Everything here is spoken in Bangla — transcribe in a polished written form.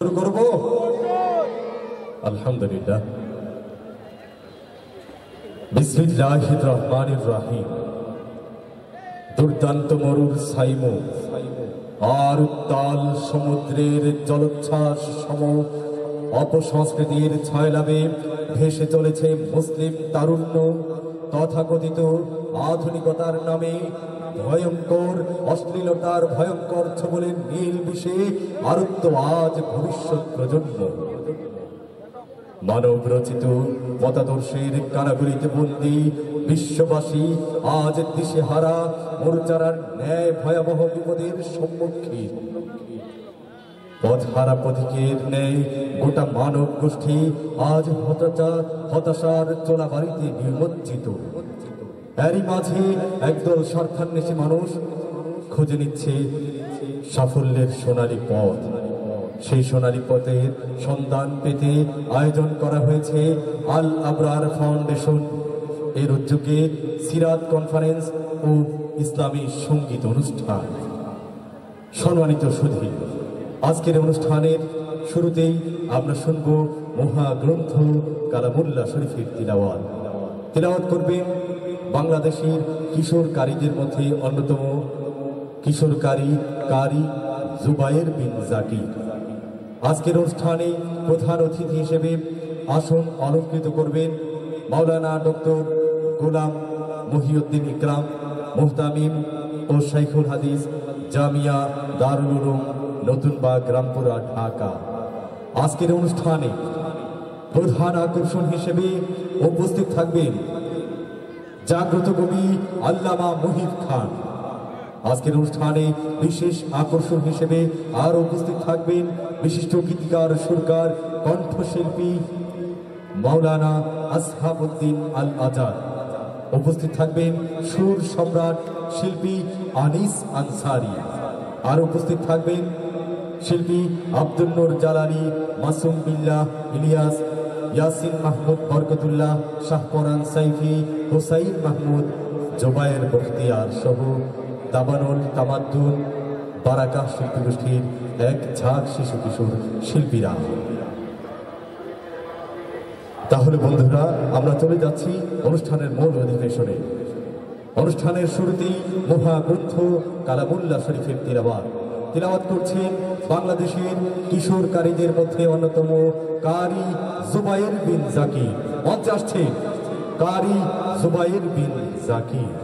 শুরু করব। আলহামদুলিল্লাহ, বিসমিল্লাহির রহমানির রহিম। দুর্দান্ত মরুর সাইমো আর উত্তাল সমুদ্রের জলোচ্ছ্বাস সম অপসংস্কৃতির ছায়ালাভে ভেসে চলেছে মুসলিম তারুণ্য। তথাকথিত আধুনিকতার নামে ভয়ঙ্কর অশ্লীলতার ভয়ঙ্কর ছবলের নীল বিষে আরুদ্ধ আজ ভবিষ্যৎ প্রজন্ম। মানব রচিত মতাদর্শের কারাগুলিতে বন্দী বিশ্ববাসী আজ দিশেহারা মোরচারার ন্যায় ভয়াবহ বিপদের সম্মুখীন। পথহারা পথিকের ন্যায় গোটা মানব গোষ্ঠী আজ হতাশার চোলা বাড়িতে নিমজ্জিত। এরই মাঝে একদল স্বার্থান্বেষী মানুষ খুঁজে নিচ্ছে সাফল্যের সোনালী পথ। সেই সোনালী পথের সন্ধান পেতে আয়োজন করা হয়েছে আল আবরার ফাউন্ডেশন এর উদ্যোগে সিরাত কনফারেন্স ও ইসলামী সঙ্গীত অনুষ্ঠান। সম্মানিত সুধী, আজকের অনুষ্ঠানের শুরুতেই আমরা শুনব মহাগ্রন্থ কালামুল্লাহ শরীফের তিলাওয়াত করবেন বাংলাদেশের কিশোরকারীদের মধ্যে অন্যতম কিশোরকারী কারি জুবায়ের বিন জাকির। আজকের অনুষ্ঠানে প্রধান অতিথি হিসেবে আসন অলঙ্কৃত করবেন মাওলানা ডক্টর গোলাম মহিউদ্দিন ইকরাম, মুহতামিম ও শাইখুল হাদিস, জামিয়া দারুল উলুম, নতুনবাগ, রামপুরা, ঢাকা। আজকের অনুষ্ঠানে প্রধান আকর্ষণ হিসেবে উপস্থিত থাকবেন জাগ্রত কবি আল্লামা মুহিব খান। আজকের অনুষ্ঠানে বিশেষ আকর্ষণ হিসেবে আর উপস্থিত থাকবেন বিশিষ্ট গীতিকার, সুরকার, কণ্ঠশিল্পী মাওলানা আসহাবউদ্দিন আল আজাদ। উপস্থিত থাকবেন সুর সম্রাট শিল্পী আনিস আনসারি। আর উপস্থিত থাকবেন শিল্পী আব্দুল নূর জালালি, মাসুম বিল্লাহ, ইলিয়াস, ইয়াসিন মাহমুদ, বরকতুল্লাহ, শাহপরান সাইফি, হোসাইন মাহমুদ, জোবায়ের বখতিয়ার সহ দাবানুল তামাদ্দুন বারাকা শিল্পী গোষ্ঠীর এক ঝাঁক শিশু কিশোর শিল্পীরা। তাহলে বন্ধুরা, আমরা চলে যাচ্ছি অনুষ্ঠানের মূল অধিবেশনে। অনুষ্ঠানের শুরুতেই মহাগ্রন্থ কালামুল্লাহ শরীফের তিলাওয়াত করছেন বাংলাদেশের কিশোরকারীদের মধ্যে অন্যতম কারি জুবায়ের বিন জাকির। মঞ্চে আসছে কারি জুবায়ের বিন জাকির।